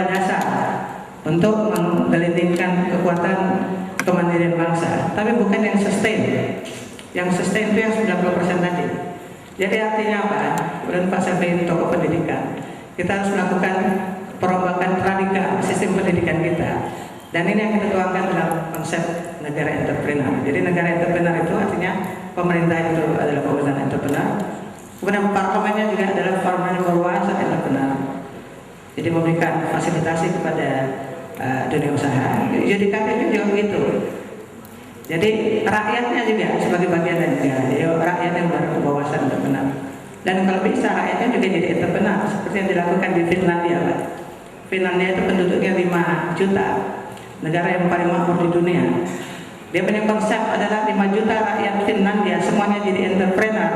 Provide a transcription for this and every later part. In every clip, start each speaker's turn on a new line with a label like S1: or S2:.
S1: modal dasar untuk menggelindingkan kekuatan kemandirian bangsa, tapi bukan yang sustain. Yang sustain itu yang 90% tadi. Jadi artinya apa? Kemudian Pak Safi tokoh pendidikan, kita harus melakukan perombakan radikal sistem pendidikan kita. Dan ini yang kita tuangkan dalam konsep negara entrepreneur. Jadi negara entrepreneur itu artinya pemerintah itu adalah pemerintahan entrepreneur. Kemudian parlemennya juga adalah parlemen berwawasan entrepreneur. Jadi memberikan fasilitasi kepada dunia usaha. Yudikatifnya juga begitu. Jadi rakyatnya juga sebagai bagian dari negara. Jadi rakyat yang berwawasan entrepreneur. Dan kalau bisa rakyatnya juga jadi entrepreneur seperti yang dilakukan di Finlandia, Pak. Finlandia itu penduduknya 5 juta. Negara yang paling makmur di dunia. Dia punya konsep adalah 5 juta rakyat Finlandia semuanya jadi entrepreneur,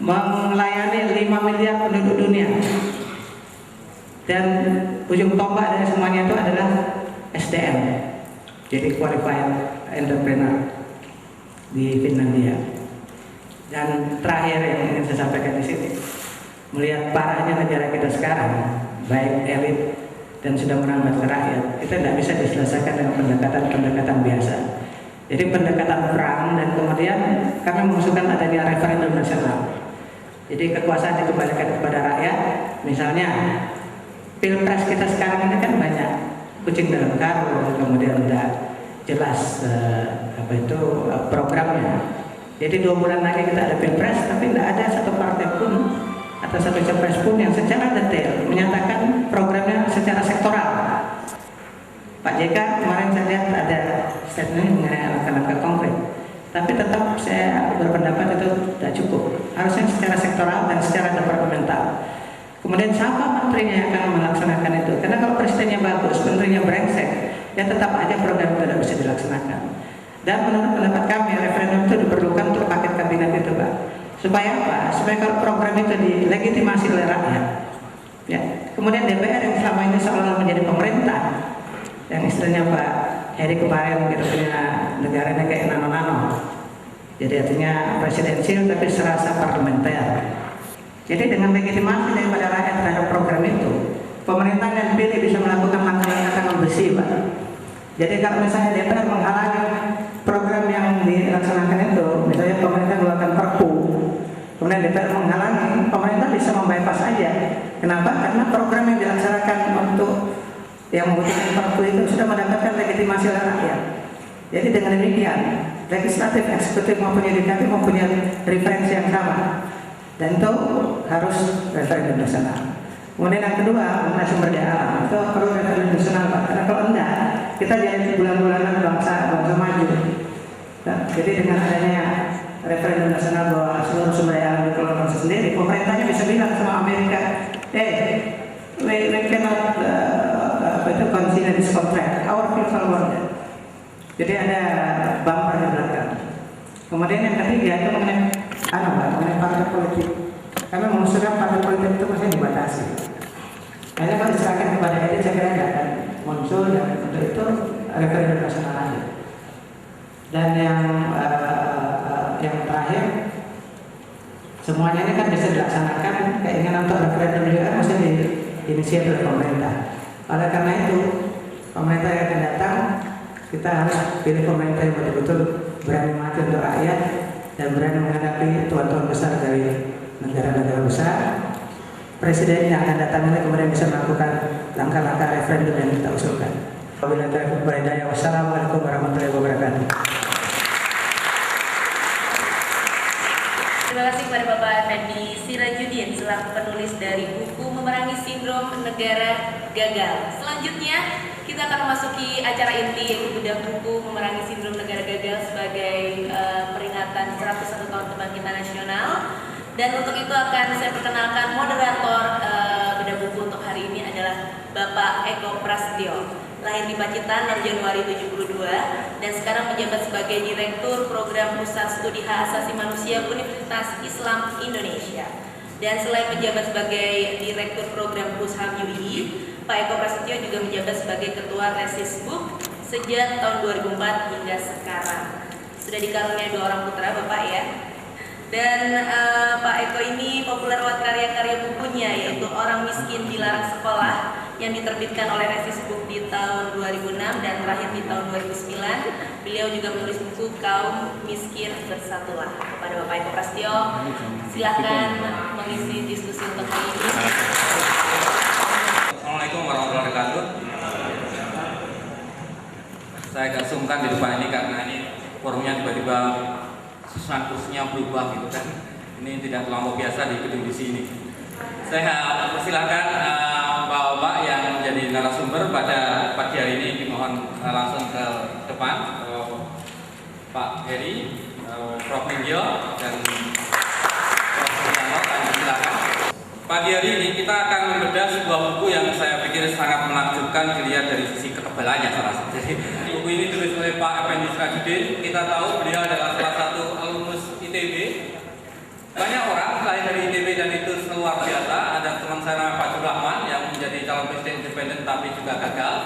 S1: melayani 5 miliar penduduk dunia. Dan ujung tombak dari semuanya itu adalah SDM, jadi qualified entrepreneur di Finlandia. Dan terakhir yang ingin saya sampaikan di sini, melihat parahnya negara kita sekarang, baik elit dan sudah merambat ke rakyat, kita tidak bisa diselesaikan dengan pendekatan biasa. Jadi pendekatan perang, dan kemudian kami mengusulkan adanya referendum nasional. Jadi kekuasaan dikembalikan kepada rakyat. Misalnya pilpres kita sekarang ini kan banyak kucing dalam karung, kemudian tidak jelas programnya. Jadi 2 bulan lagi kita ada pilpres, tapi tidak ada satu partai pun atau satu capres pun yang secara detail menyatakan programnya secara sektoral. Pak JK kemarin saya lihat ada statement mengenai langkah-langkah konkret, tapi tetap saya berpendapat itu tidak cukup. Harusnya secara sektoral dan secara departemental. Kemudian siapa menterinya yang akan melaksanakan itu? Karena kalau presidennya bagus, menterinya brengsek, ya tetap aja program itu tidak bisa dilaksanakan. Dan menurut pendapat kami, referendum itu diperlukan untuk paket kabinet itu, Pak. Supaya apa? Supaya kalau program itu dilegitimasi oleh rakyat, ya. Kemudian DPR yang selama ini seolah-olah menjadi pemerintah, yang istilahnya Pak Heri kemarin kita punya negaranya kayak nano-nano. Jadi artinya presidensial tapi serasa parlementer. Jadi dengan legitimasi daripada rakyat terhadap program itu, pemerintah yang dipilih bisa melakukan langkah-langkah yang besi, Pak. Jadi kalau misalnya DPR menghalangi program yang dilaksanakan itu, misalnya pemerintah mengeluarkan perpu, kemudian DPR menghalangi, pemerintah bisa membypass aja. Kenapa? Karena program yang dilaksanakan untuk yang membutuhkan perpu itu sudah mendapatkan legitimasi oleh rakyat. Jadi dengan demikian, legislatif, eksekutif maupun yudikatif mempunyai referensi yang sama. Dan itu harus referendum nasional. Kemudian yang kedua, mengenai sumber daya alam itu perlu referendum nasional, Pak. Karena kalau enggak, kita jadi bulan-bulanan bangsa maju. Nah, jadi dengan adanya referendum nasional bahwa seluruh sumber daya alam dikelola sendiri, pemerintahnya bisa bilang sama Amerika, we cannot consider this contract, our people want it. Jadi ada bumper di belakang. Kemudian yang ketiga itu mengenai partai politik. Kami mengusulkan partai politik itu masih dibatasi. Hanya kalau diserahkan kepada elit, saya kira tidak akan muncul, dan untuk itu referendum nasional aja. Dan yang terakhir, semuanya ini kan bisa dilaksanakan, keinginan untuk referendum juga mesti diinisiasi oleh pemerintah. Oleh karena itu, pemerintah yang akan datang, kita harus pilih pemerintah yang betul-betul berani mati untuk rakyat dan berani menghadapi tuan-tuan besar dari negara-negara besar. Presiden yang akan datang ini kemudian bisa melakukan langkah-langkah referendum yang kita usulkan. Wabillahi taufiq wal hidayah. Wassalamualaikum warahmatullahi wabarakatuh.
S2: Terima kasih kepada Bapak Nadi Sirajudin selaku penulis dari buku Memerangi Sindrom Negara Gagal. Selanjutnya kita akan memasuki acara inti, yaitu bedah buku Memerangi Sindrom Negara Gagal sebagai peringatan 101 tahun kebangkitan nasional. Dan untuk itu akan saya perkenalkan moderator bedah buku untuk hari ini adalah Bapak Eko Prasetyo. Lahir di Pacitan 6 Januari 72 dan sekarang menjabat sebagai Direktur Program Pusat Studi Hak Asasi Manusia Universitas Islam Indonesia. Dan selain menjabat sebagai Direktur Program Pusham UI, Pak Eko Prasetyo juga menjabat sebagai Ketua Resisbuk sejak tahun 2004 hingga sekarang. Sudah dikaruniai 2 orang putra Bapak ya. Dan Pak Eko ini populer lewat karya-karya bukunya, yaitu Orang Miskin Dilarang Sekolah yang diterbitkan oleh Resisbuk di tahun 2006 dan terakhir di tahun 2009. Beliau juga menulis buku Kaum Miskin Bersatulah. Kepada Bapak Eko Prasetyo, silakan mengisi diskusi untuk hari ini.
S3: Assalamualaikum warahmatullahi wabarakatuh. Saya agak sungkan di depan ini karena ini forumnya tiba-tiba susunan kursinya berubah gitu kan. Ini tidak terlampau biasa di gedung di sini. Saya persilakan Bapak-bapak yang menjadi narasumber pada pagi hari ini dimohon langsung ke depan. Pak Heri, Prof. Ningyo, dan Prof. Susanto, kami silakan. Pagi hari ini kita akan membedah sebuah buku yang saya pikir sangat menakjubkan dilihat dari sisi ketebalannya salah satu. Jadi buku ini ditulis oleh Pak Effendi Sirajudin. Kita tahu beliau adalah salah satu alumnus ITB. Banyak orang selain dari ITB dan itu luar biasa. Ada teman saya Pak Rahman yang menjadi calon presiden independen tapi juga gagal.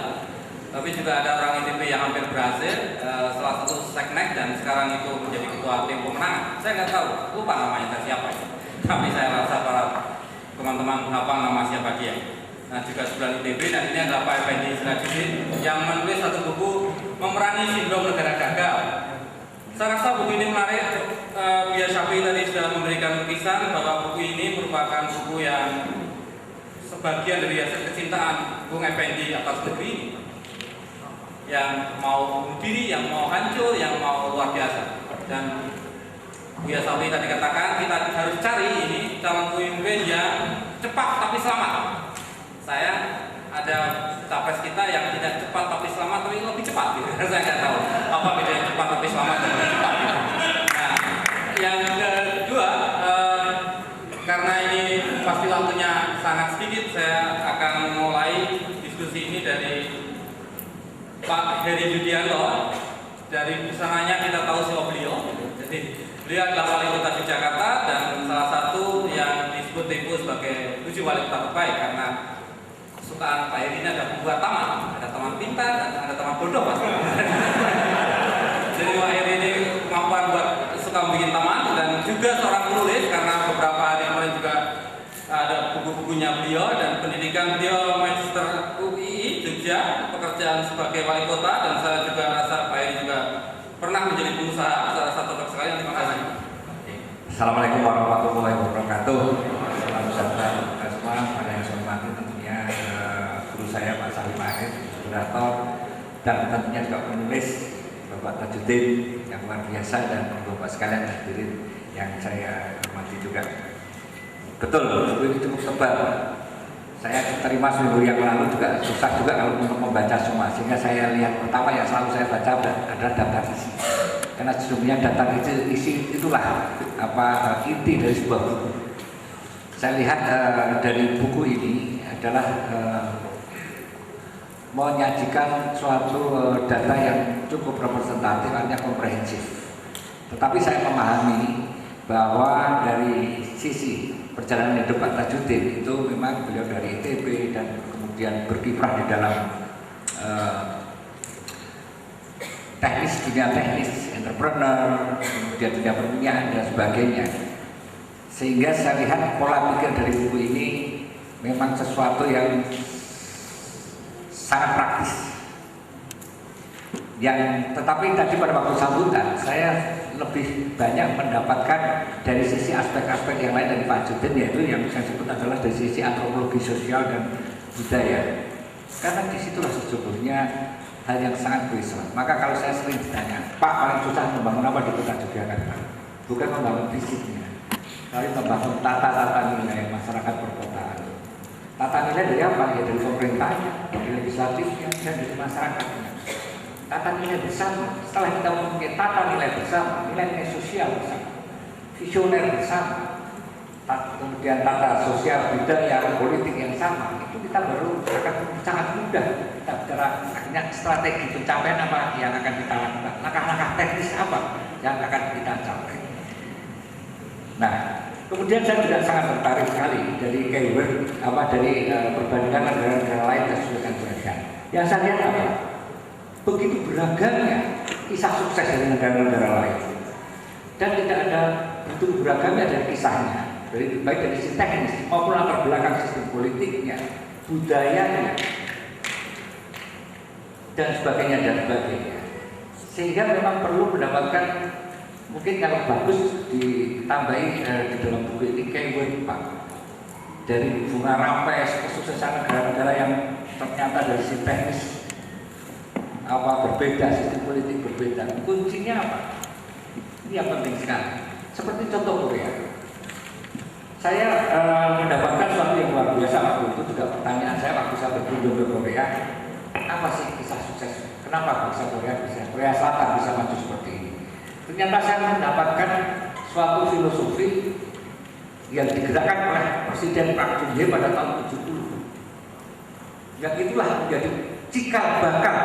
S3: Tapi juga ada orang ITB yang hampir berhasil, salah satu seknek dan sekarang itu menjadi ketua tim pemenangan. Saya nggak tahu, lupa namanya siapa itu. Tapi saya rasa para teman-teman hafal nama siapa dia. Nah juga sebelah ITB dan ini adalah Pak Effendi Sirajudin yang menulis satu buku Memerangi Sindrom Negara Gagal. Saya rasa buku ini menarik. Buya Syafi'i tadi sudah memberikan lukisan bahwa buku ini merupakan buku yang sebagian dari hasil kecintaan Bung Effendi atas negeri, yang mau bunuh diri, yang mau hancur, yang mau luar biasa. Dan Buya Syafi'i tadi katakan kita harus cari ini calon pemimpin yang cepat tapi selamat. Saya ada capres kita yang tidak cepat tapi selamat, tapi lebih cepat gitu. Saya nggak tahu apa bedanya cepat tapi selamat dan lebih cepat gitu. Nah, yang kedua, karena ini pasti waktunya sangat sedikit, saya akan mulai diskusi ini dari Pak Heri Yudianto. Dari busananya kita tahu siapa beliau. Jadi beliau adalah wali kota di Jakarta dan salah satu yang disebut Tempo sebagai 7 wali kota terbaik karena kesukaan Pak Heri ini ada membuat taman, ada taman pintar dan ada taman bodoh pasti. Jadi Pak Heri ini kemampuan buat suka bikin taman dan juga seorang penulis karena beberapa hari kemarin juga ada buku-bukunya beliau dan pendidikan beliau Magister UII Jogja, pekerjaan sebagai wali kota dan saya juga rasa Pak Heri juga pernah menjadi pengusaha salah satu sekali. Terima kasih.
S4: Assalamualaikum warahmatullahi wabarakatuh. Salam sejahtera kita semua. Pada yang saya hormati tentunya guru saya Pak Salim Arif, moderator, dan tentunya juga penulis Bapak Tajudin yang luar biasa dan Bapak sekalian hadirin yang saya hormati juga. Betul, buku ini cukup tebal. Saya terima seminggu yang lalu juga susah juga kalau untuk membaca semua, sehingga saya lihat pertama yang selalu saya baca adalah daftar isi. Karena sesungguhnya daftar isi itulah inti dari sebuah buku. Saya lihat dari buku ini adalah menyajikan suatu data yang cukup representatif, artinya komprehensif. Tetapi saya memahami bahwa dari sisi perjalanan hidup Pak Tajudin itu memang beliau dari ITB dan kemudian berkiprah di dalam dunia teknis, entrepreneur, kemudian dunia perminyakan dan sebagainya. Sehingga saya lihat pola pikir dari buku ini memang sesuatu yang sangat praktis. Tetapi tadi pada waktu sambutan saya lebih banyak mendapatkan dari sisi aspek-aspek yang lain dari Pak Judin, yaitu yang saya sebut adalah dari sisi antropologi sosial dan budaya. Karena disitulah sesungguhnya hal yang sangat berislam. Maka kalau saya sering ditanya, Pak, paling susah membangun apa di kota Yogyakarta? Bukan membangun fisiknya, tapi membangun tata nilai masyarakat perkotaan. Tata nilai dari apa? Ya dari pemerintahnya, dari legislatifnya, dan dari masyarakatnya. Tata nilai bersama. Setelah kita mempunyai tata nilai bersama, nilai sosial bersama, visioner bersama, kemudian tata sosial budaya politik yang sama, itu kita baru akan sangat mudah kita bicara akhirnya strategi pencapaian apa yang akan kita lakukan, langkah-langkah teknis apa yang akan kita capai. Nah, kemudian saya juga sangat tertarik sekali dari keyword dari perbandingan negara-negara lain dan sesuai dengan yang saya lihat apa? Begitu beragamnya kisah sukses dari negara-negara lain dan tidak ada begitu beragamnya dari kisahnya, baik dari sisi teknis maupun latar belakang sistem politiknya, budayanya, dan sebagainya. Sehingga memang perlu mendapatkan, mungkin kalau bagus ditambahi di dalam buku ini keyword Pak, dari bunga rampes kesuksesan negara-negara yang ternyata dari si teknis berbeda, sistem politik berbeda. Kuncinya apa? Ini yang penting sekali. Seperti contoh Korea. Saya mendapatkan sesuatu yang luar biasa waktu itu, juga pertanyaan saya waktu saya berkunjung ke Korea, apa sih kisah sukses? Kenapa bangsa Korea Selatan bisa maju seperti ini? Ternyata saya mendapatkan suatu filosofi yang digerakkan oleh Presiden Park Geun-hye pada tahun 70. Yang itulah menjadi cikal bakal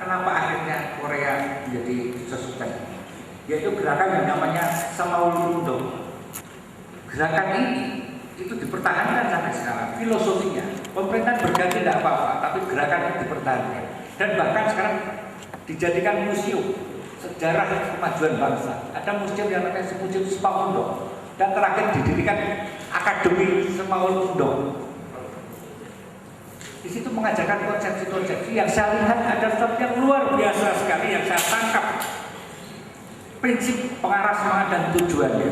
S4: kenapa akhirnya Korea menjadi sukses. Yaitu gerakan yang namanya Samaul-undong. Gerakan ini itu dipertahankan sampai sekarang. Filosofinya, pemerintahan berganti tidak apa-apa, tapi gerakan ini dipertahankan. Dan bahkan sekarang dijadikan museum sejarah kemajuan bangsa. Ada museum yang namanya Museum Semaul-undong. Dan terakhir didirikan Akademi Semaul-undong. Di situ mengajarkan konsepsi-konsepsi yang saya lihat ada sesuatu yang luar biasa sekali yang saya tangkap. Prinsip pengarah semangat dan tujuannya.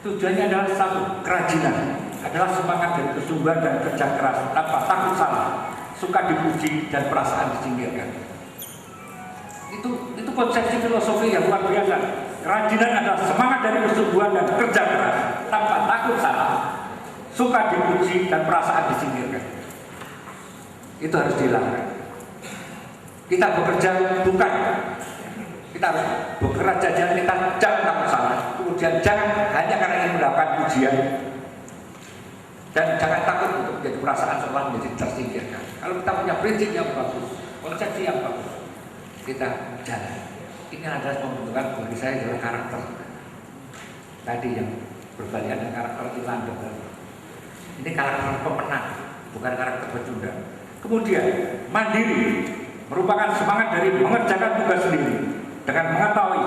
S4: Tujuannya adalah satu, kerajinan adalah semangat dari kesungguhan dan kerja keras tanpa takut salah, suka dipuji dan perasaan disingkirkan. Itu konsepsi filosofi yang luar biasa. Kerajinan adalah semangat dari kesungguhan dan kerja keras tanpa takut salah, suka dipuji dan perasaan disingkirkan. Itu harus dilakukan. Kita bekerja bukan, kita harus bekerja jangan kita jangan takut salah, kemudian jangan hanya karena ingin mendapatkan pujian, dan jangan takut untuk menjadi perasaan seolah menjadi tersingkirkan. Kalau kita punya prinsip yang bagus, konsepsi yang bagus, kita jalan. Ini adalah pembentukan bagi saya adalah karakter. Tadi yang berbalik ada karakter Irlanda. Ini karakter pemenang, bukan karakter pecundang. Kemudian mandiri merupakan semangat dari mengerjakan tugas sendiri dengan mengetahui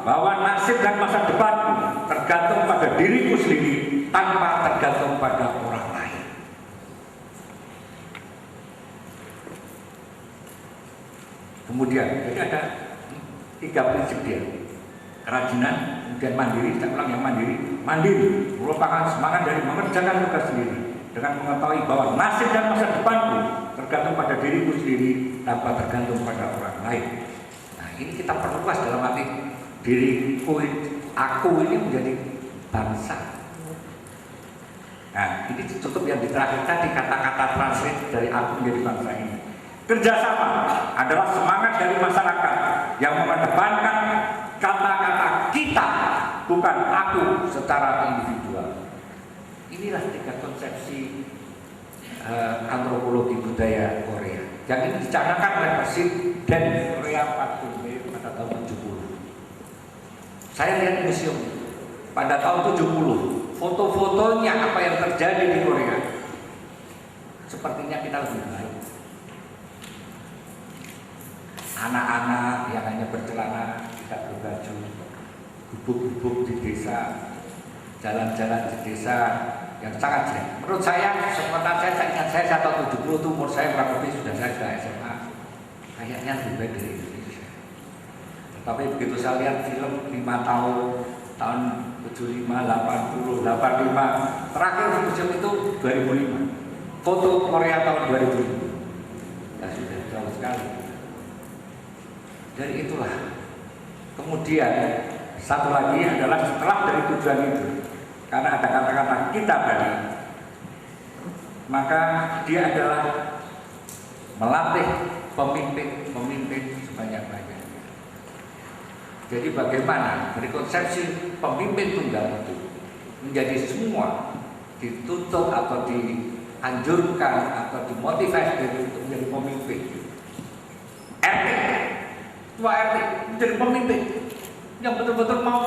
S4: bahwa nasib dan masa depanku tergantung pada diriku sendiri tanpa tergantung pada orang lain. Kemudian jadi ada 3 prinsip dia: kerajinan, kemudian mandiri. Saya ulang yang mandiri merupakan semangat dari mengerjakan tugas sendiri dengan mengetahui bahwa nasib dan masa depanku tergantung pada diriku sendiri tanpa tergantung pada orang lain. Nah, ini kita perluas dalam arti diriku, aku ini menjadi bangsa. Nah, ini tutup yang di terakhir tadi, kata-kata translate dari aku menjadi bangsa ini. Kerjasama adalah semangat dari masyarakat yang mengedepankan kata-kata kita, bukan aku secara individual. Inilah 3 konsepsi antropologi budaya Korea yang ini dicanangkan oleh Presiden Korea Park Geun-hye pada tahun 70. Saya lihat museum pada tahun 70, foto-fotonya apa yang terjadi di Korea, sepertinya kita lebih baik. Anak-anak yang hanya bercelana, tidak berbaju, gubuk-gubuk di desa, jalan-jalan di desa yang sangat jelek. Menurut saya, sementara saya ingat saya tahun 70 itu umur saya berapa lebih sudah SMA, kayaknya lebih baik dari Indonesia. Tapi begitu saya lihat film 5 tahun 75, 80, 85, terakhir di museum itu 2005, foto Korea tahun 2000, ya sudah jauh sekali. Dari itulah, kemudian satu lagi adalah setelah dari tujuan itu, karena ada kata-kata kita tadi, maka dia adalah melatih pemimpin sebanyak-banyaknya. Jadi bagaimana dari konsepsi pemimpin tunggal itu menjadi semua ditutup atau dianjurkan atau dimotivasi untuk menjadi pemimpin. RT, ketua RT menjadi pemimpin yang betul-betul mau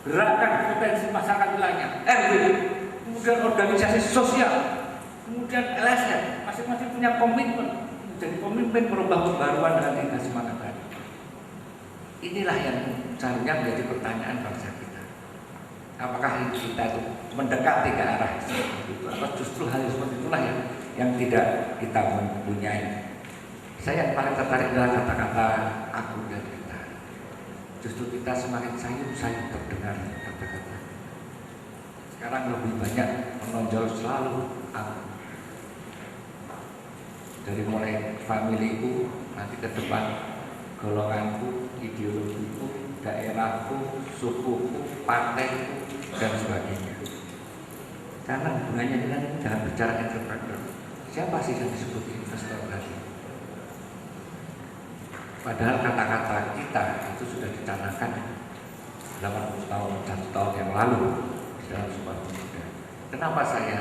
S4: gerakkan potensi masyarakat wilayahnya. RW, kemudian organisasi sosial, kemudian LSM, masing-masing punya komitmen menjadi pemimpin merubah pembaruan dengan tingkat semangat tadi. Inilah yang seharusnya menjadi pertanyaan bangsa kita. apakah kita itu mendekati ke arah seperti itu, atau justru hal seperti itulah yang tidak kita mempunyai. Saya yang paling tertarik adalah kata-kata aku dan kita. Justru kita semakin sayup-sayup terdengar kata-kata. Sekarang lebih banyak menonjol selalu aku. Dari mulai familiku, nanti ke depan golonganku, ideologiku, daerahku, sukuku, partaiku, dan sebagainya. Karena hubungannya dengan ini jangan bicara entrepreneur. Siapa sih yang disebut investor tadi? Padahal kata-kata kita itu sudah dicanangkan 80 tahun, 1 tahun yang lalu di dalam sebuah pemuda. Kenapa saya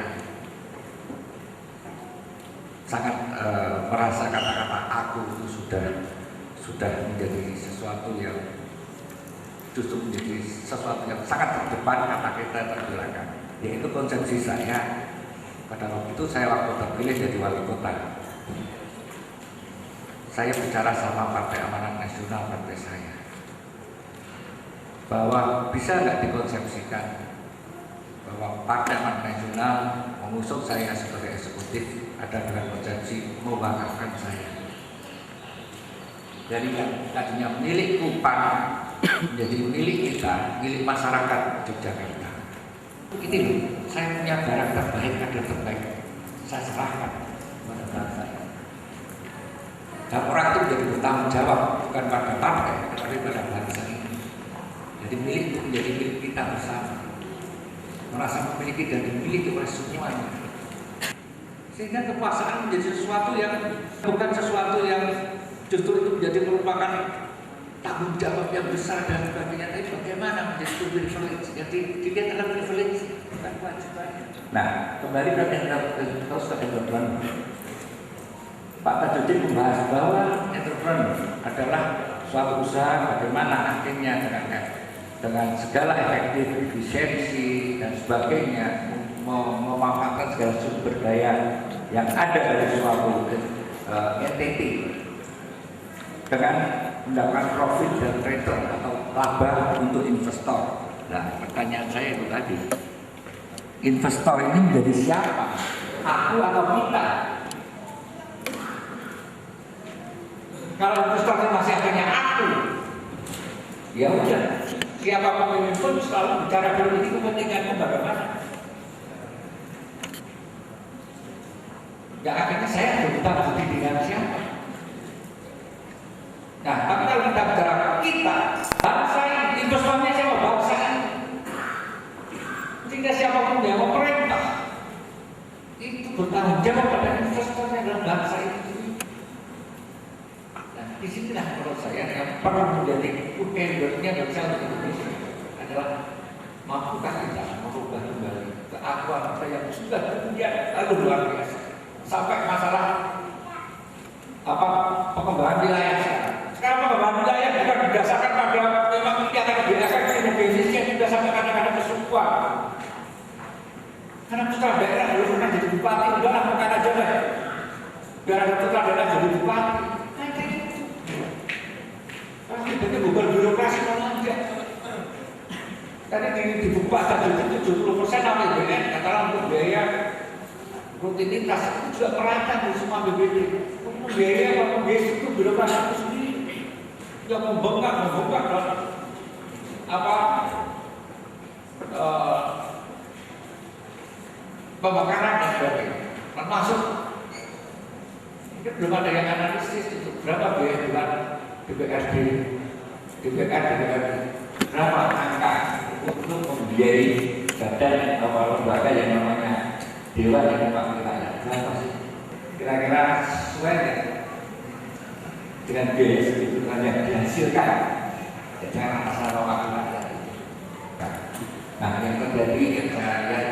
S4: sangat merasa kata-kata aku itu sudah menjadi sesuatu yang justru menjadi sesuatu yang sangat terdepan, kata kita terbelakang. Yaitu konsepsi saya pada waktu itu saya waktu terpilih jadi wali kota. Saya bicara sama Partai Amanat Nasional, partai saya, bahwa bisa nggak dikonsepsikan bahwa Partai Amanat Nasional mengusung saya sebagai eksekutif ada dengan konsepsi mewakafkan saya dari yang tadinya milik UPAN menjadi milik kita, milik masyarakat Yogyakarta. Ini loh, saya punya barang terbaik, kader terbaik, saya serahkan kepada bangsa. Dan orang itu menjadi bertanggung jawab bukan pada partai, tetapi pada bangsa ini. Jadi milik itu menjadi milik kita bersama, merasa memiliki dan dimiliki oleh semuanya. Sehingga kekuasaan menjadi sesuatu yang bukan sesuatu yang justru itu menjadi merupakan tanggung jawab yang besar dan sebagainya. Tapi bagaimana menjadi privilege? Jadi dilihat adalah privilege, bukan kewajibannya. Nah, kembali ke terus ke entrepreneur. Pak Tajudin membahas bahwa entrepreneur adalah suatu usaha bagaimana akhirnya dengan segala efektif, efisiensi dan sebagainya memanfaatkan segala sumber daya yang ada dari suatu entity dengan mendapatkan profit dan return atau laba untuk investor. Nah, pertanyaan saya itu tadi, investor ini menjadi siapa? Aku atau kita? Kalau investor masih akhirnya aku, ya udah, siapa pemimpin pun selalu bicara politik kepentingannya bagaimana? Ya akhirnya saya berhutang budi dengan siapa? Nah, tapi kalau kita bicara kita, bangsa ini, investornya siapa? Bangsa ini. Sehingga siapapun yang memerintah itu bertanggung jawab pada investornya dalam bangsa itu. Nah, disinilah menurut saya yang perlu menjadi utendernya bangsa Indonesia adalah mampukah kita merubah kembali keakuan kita yang sudah kemudian lalu luar biasa. Sampai masalah pengembangan wilayah sekarang pengembangan wilayah bukan berdasarkan pada memang ini akan berdasarkan bisnisnya sudah sampai kadang-kadang kesukuan. Karena putra daerah dulu pernah jadi bupati, udahlah bukan aja deh. Biar ada putra daerah jadi bupati. Pasti jadi bukan birokrasi malah enggak. Tadi di bupati jadi 70% APBN katakanlah untuk biaya rutinitas itu juga merancang di semua BPD. Biaya itu birokrasi itu sendiri yang membengkak pembakaran dan sebagainya. Termasuk mungkin belum ada yang analisis itu berapa biaya bulan DPRD, berapa angka untuk membiayai badan atau lembaga yang namanya Dewan yang Pak Wilayah. Berapa sih? Kira-kira sesuai dengan biaya segitu yang dihasilkan. Jangan masalah waktu rakyat. Nah, yang terjadi yang saya lihat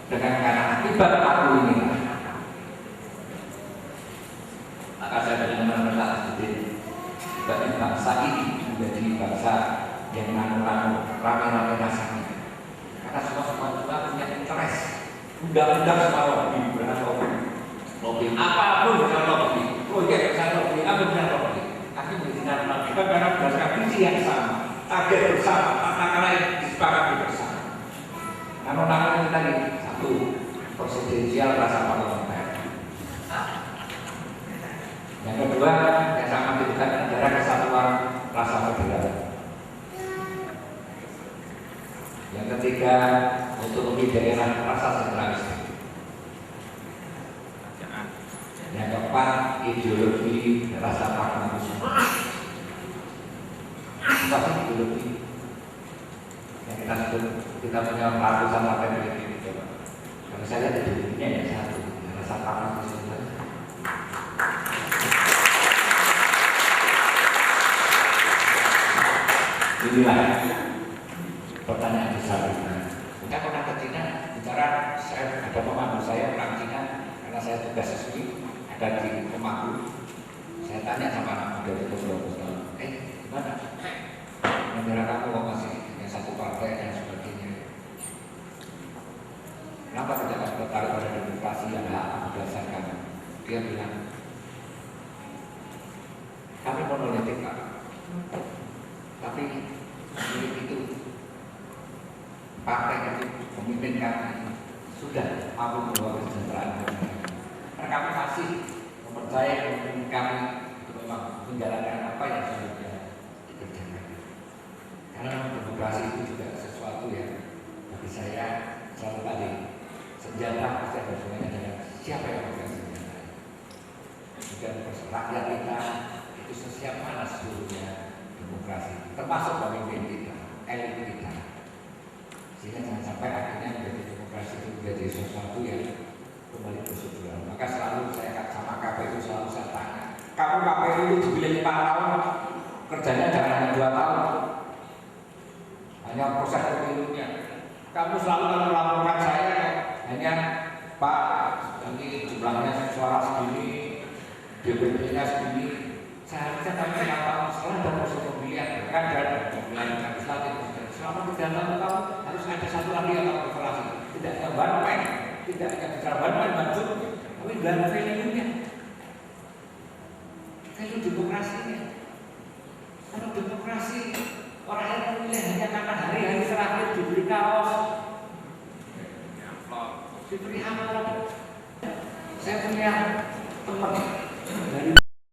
S4: dengan karena akibat aku ini, maka saya benar-benar jadi bangsa ini menjadi bangsa yang rame-rame rasanya. Karena semua punya interest. Undang-undang sama lobby, benar lobby apapun dengan lobby, proyek besar lobby, apa dengan lobby, tapi dengan lobby karena berdasarkan visi yang sama, target bersama, tata cara yang disepakati bersama. Kemenangan itu tadi satu, presidensial rasa parlementer. Yang kedua, yang sangat dibutuhkan adalah kesatuan rasa federal. Yang ketiga, otonomi daerah rasa sentralis. Yang keempat, ideologi rasa pragmatisme. Apa sih ideologi? Yang kita punya ratusan partai politik. Kalau saya lihat ideologinya ya satu, rasa pragmatisme. Inilah pertanyaan besar. Kita pernah ke Cina bicara, saya ada pemandu saya orang Cina karena saya tugas resmi ada di rumahku. Saya tanya sama anak muda itu beberapa tahun, gimana? Negara kamu kok masih hanya satu partai dan sebagainya? Kenapa tidak tertarik pada demokrasi yang hak berdasarkan? Dia bilang, kami monolitik Pak, tapi itu partai itu pemimpin kami sudah mampu membawa kesejahteraan karena kami masih mempercayai pemimpin kami untuk memang menjalankan apa yang sudah dikerjakan. Karena demokrasi itu juga sesuatu yang bagi saya selalu tadi senjata pasti ada semuanya dengan siapa yang memegang senjata. Jika rakyat kita itu sesiap mana seluruhnya demokrasi, termasuk pemimpin kita, elit kita. Sehingga jangan sampai akhirnya menjadi demokrasi itu menjadi sesuatu yang kembali prosedural. Maka selalu saya sama KPU selalu saya tanya, kamu KPU itu dipilih 5 tahun, kerjanya jangan hanya 2 tahun, hanya proses pemilunya. Kamu selalu kalau melaporkan saya hanya Pak, nanti jumlahnya suara segini, DPP-nya segini. Seharusnya kami 5 tahun setelah ada proses pemilihan, kan ada pemilihan legislatif. Selama 3 tahun harus ada satu lagi yang evaluasi. Tidak hanya banpen, tidak hanya bicara banpen maju, tapi dan value-nya, value demokrasinya. Kalau demokrasi orang yang memilih hanya karena hari-hari terakhir diberi kaos, diberi amplop. Saya punya teman dari